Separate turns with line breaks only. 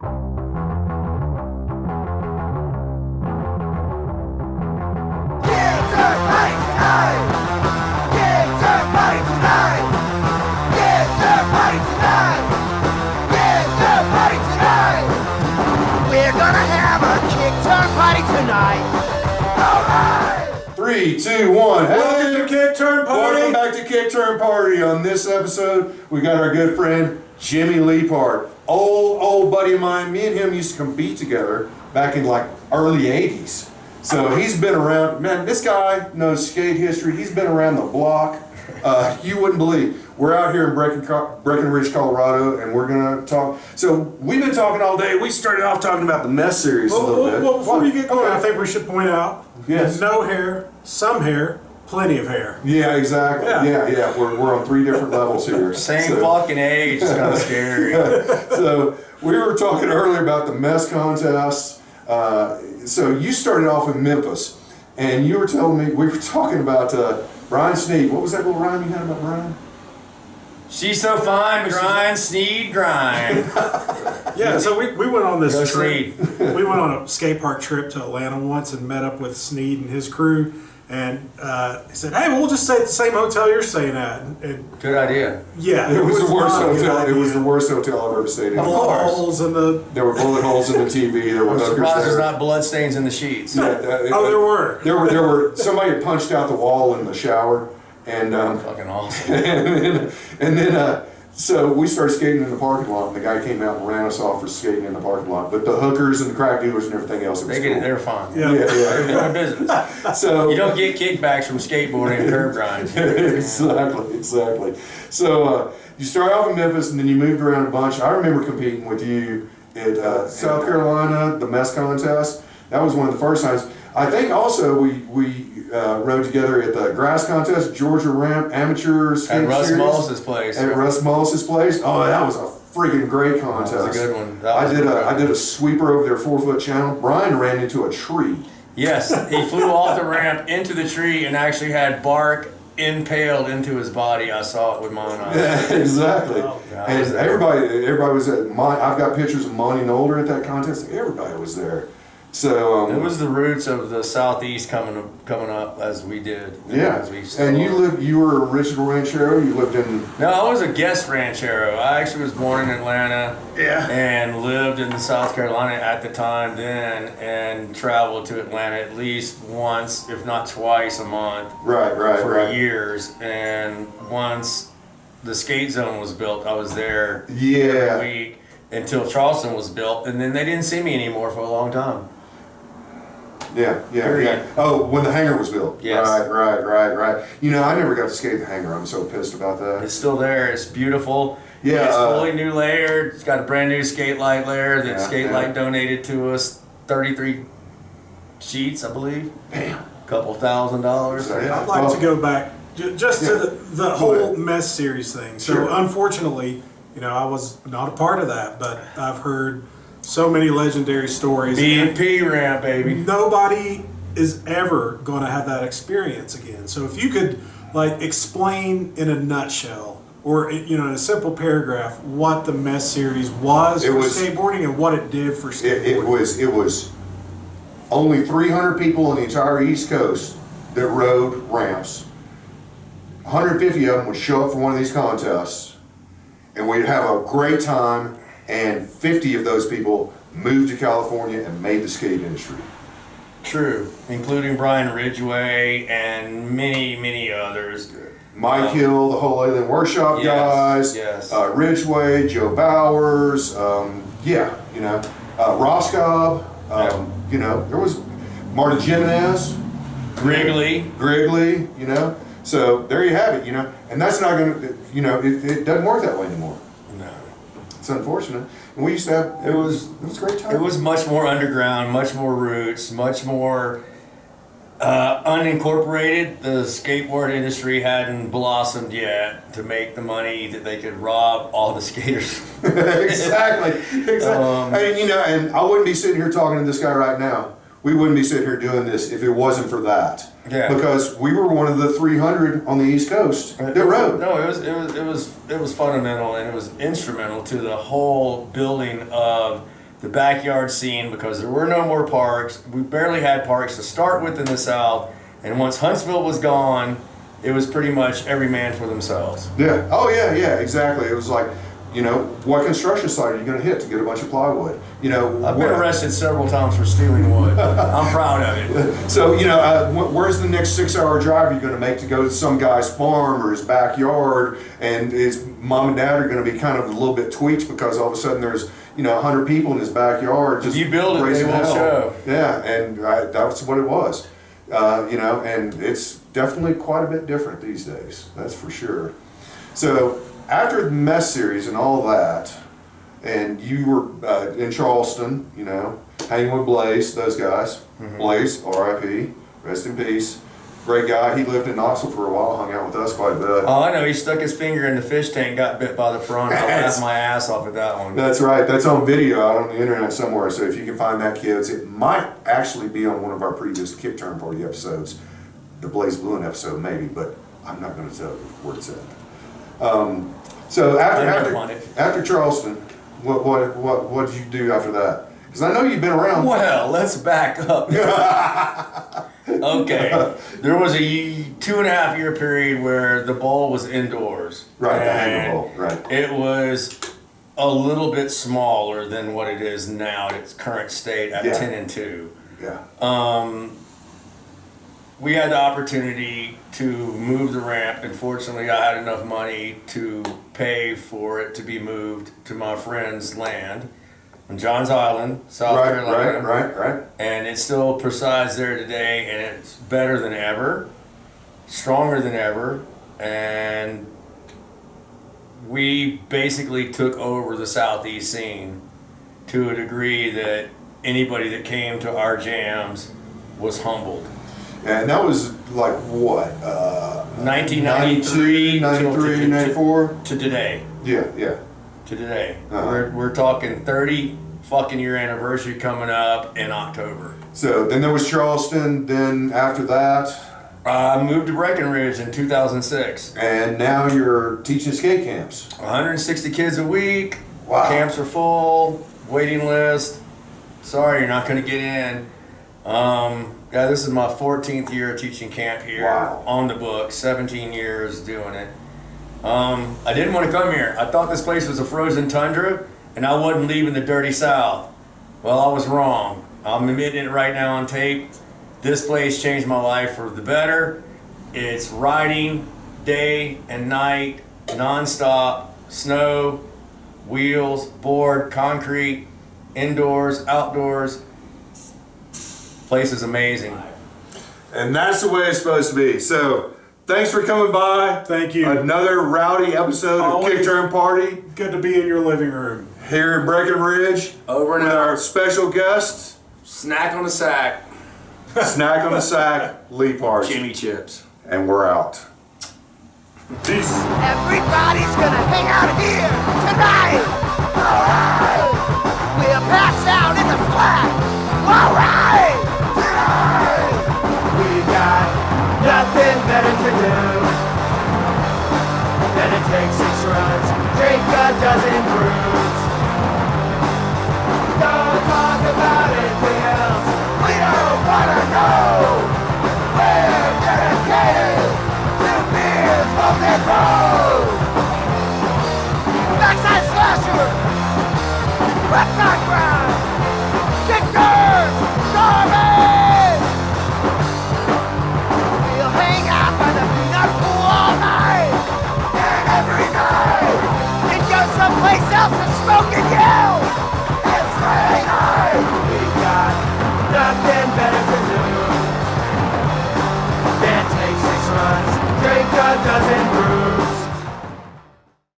We're gonna have a Kickturn party tonight. All right.
3, 2, 1.
Welcome to Kickturn Party.
Welcome back to Kickturn Party. On this episode, we got our good friend Jimmy Leaphart, old buddy of mine. Me and him used to compete together back in like early '80s. So he's been around. Man, this guy knows skate history. He's been around the block. You wouldn't believe. We're out here in Breckenridge, Colorado, and we're gonna talk. So we've been talking all day. We started off talking about the mess series a little bit.
Well, before you get going, I think we should point out:
Yes.
no hair, some hair, plenty of hair.
Yeah, exactly.
Yeah.
Yeah. We're on 3 different levels here.
Same fucking age. It's kind of scary.
So we were talking earlier about the mess contest. So you started off in Memphis, and you were telling me, we were talking about Brian Sneed. What was that little rhyme you had about Brian?
She's so fine, grind, Sneed, grind.
Yeah, so we went on this
Go
trip.
Sneed.
We went on a skate park trip to Atlanta once and met up with Sneed and his crew. And he said, "Hey, we'll just stay at the same hotel you're staying at." And
Good idea.
yeah,
It was the worst
not a good
hotel. It was
idea.
the worst hotel I've ever stayed in.
Bullet holes in the.
There were bullet holes in the TV. There were
I'm
hookers
surprised there's
there.
not blood stains in the sheets.
Yeah,
There were.
There were. Somebody had punched out the wall in the shower, and
Fucking awesome.
and then so we started skating in the parking lot, and the guy came out and ran us off for skating in the parking lot. But the hookers and the crack dealers and everything else, it was
They get
cool.
it. They're fine.
Yeah.
Yeah.
They're doing business.
So
You don't get kickbacks from skateboarding and curb grinds.
exactly. So you started off in Memphis, and then you moved around a bunch. I remember competing with you at South Carolina, the mess contest. That was one of the first times. I think also we rode together at the grass contest, Georgia Ramp Amateur Skate
At Russ
Series.
Mullis's place.
At Russ Mullis's place. Oh, that was a freaking great contest.
That was a good one.
I did a sweeper over their 4-foot channel. Brian ran into a tree.
Yes, he flew off the ramp into the tree and actually had bark impaled into his body. I saw it with my own eyes.
Exactly.
Oh,
God.
And everybody was at I've got pictures of Monty Nolder at that contest. Everybody was there. So
It was the roots of the Southeast coming up as we did.
yeah.
As we
And you were a original ranchero. You lived in
No, I was a guest ranchero. I actually was born in Atlanta.
Yeah.
And lived in South Carolina at the time then, and traveled to Atlanta at least once, if not twice a month
right
for years. And once the skate zone was built, I was there
Yeah.
every week until Charleston was built, and then they didn't see me anymore for a long time.
Yeah. Oh, when the hangar was built.
Yes.
Right. You know, I never got to skate the hangar. I'm so pissed about that.
It's still there. It's beautiful.
Yeah,
It's fully new layered. It's got a brand new skate light layer that
Yeah,
Skate
yeah.
Light donated to us. 33 sheets, I believe.
Damn.
Couple $1,000.
So,
I'd like to go back just
Yeah.
to the
Go
whole
ahead.
mess series thing. So
Sure.
unfortunately, I was not a part of that, but I've heard so many legendary stories.
B&P ramp, baby.
Nobody is ever going to have that experience again. So if you could explain in a nutshell or in a simple paragraph what the mess series was
It
for
was-
skateboarding and what it did for skateboarding.
It was only 300 people on the entire East Coast that rode ramps. 150 of them would show up for one of these contests, and we'd have a great time, and 50 of those people moved to California and made the skate industry.
True. Including Brian Ridgway and many, many others.
Mike Hill, the whole Alien Workshop
Yes,
guys,
yes.
Ridgway, Joe Bowers, Roscoe, there was Martin Jimenez,
Wrigley.
So there you have it, and that's not going to, it doesn't work that way anymore.
No.
It's unfortunate. And we used to have, it was a great time.
It was much more underground, much more roots, much more unincorporated. The skateboard industry hadn't blossomed yet to make the money that they could rob all the skaters.
Exactly. And I wouldn't be sitting here talking to this guy right now. We wouldn't be sitting here doing this if it wasn't for that.
Yeah.
Because we were one of the 300 on the East Coast that rode.
No, it was fundamental, and it was instrumental to the whole building of the backyard scene because there were no more parks. We barely had parks to start with in the South. And once Huntsville was gone, it was pretty much every man for themselves.
Yeah. Oh, yeah, exactly. It was like, you know, what construction site are you going to hit to get a bunch of plywood? You know,
I've been arrested several times for stealing wood. I'm proud of it.
So, you know, where's the next 6-hour drive you're going to make to go to some guy's farm or his backyard, and his mom and dad are going to be kind of a little bit tweaked because all of a sudden there's, you know, 100 people in his backyard just
If you build it, they
raising
will
hell.
show.
Yeah, and that's what it was. You know, and it's definitely quite a bit different these days. That's for sure. So after the Mess series and all that, and you were in Charleston, you know, hanging with Blaze, those guys.
Mm-hmm.
Blaze, R.I.P., rest in peace. Great guy. He lived in Knoxville for a while, hung out with us quite a bit.
Oh, I know. He stuck his finger in the fish tank, got bit by the prawn. I laughed my ass off at that one.
That's right. That's on video out on the internet somewhere. So if you can find that, kids, it might actually be on one of our previous Kickturn Party episodes, the Blaze Bluin episode, maybe, but I'm not going to tell you where it's at. So after Charleston, what did you do after that? Because I know you've been around.
Well, let's back up. Okay, there was a 2.5 year period where the bowl was indoors.
Right, the
and
Hanger Bowl, right.
It was a little bit smaller than what it is now at its current state at 10-2.
Yeah.
We had the opportunity to move the ramp, and fortunately I had enough money to pay for it to be moved to my friend's land on Johns Island, South Carolina.
Right.
And it still presides there today, and it's better than ever, stronger than ever, and we basically took over the Southeast scene to a degree that anybody that came to our jams was humbled.
And that was like what?
1993,
93, 94?
to today.
Yeah.
To today.
Uh-huh.
We're talking 30 fucking year anniversary coming up in October.
So then there was Charleston, then after that?
I moved to Breckenridge in 2006.
And now you're teaching skate camps.
160 kids a week.
Wow.
Camps are full. Waiting list. Sorry, you're not going to get in. Yeah, this is my 14th year teaching camp here.
Wow.
On the book. 17 years doing it. I didn't want to come here. I thought this place was a frozen tundra, and I wasn't leaving the dirty South. Well, I was wrong. I'm admitting it right now on tape. This place changed my life for the better. It's riding day and night, nonstop, snow, wheels, board, concrete, indoors, outdoors. Place is amazing.
And that's the way it's supposed to be. So thanks for coming by.
Thank you.
Another rowdy episode
Always.
of Kickturn Party
Good to be in your living room.
here in Breckenridge.
Over and
with
out.
our special guest,
Snack on the sack.
Snack on the Sack, Leaphart.
Jimmy chips.
And we're out.
Peace.
Everybody's gonna hang out here tonight. Alright. We'll pass out in the flat. Alright. Tonight. We got nothing better to do than to take 6 runs, drink a dozen brews.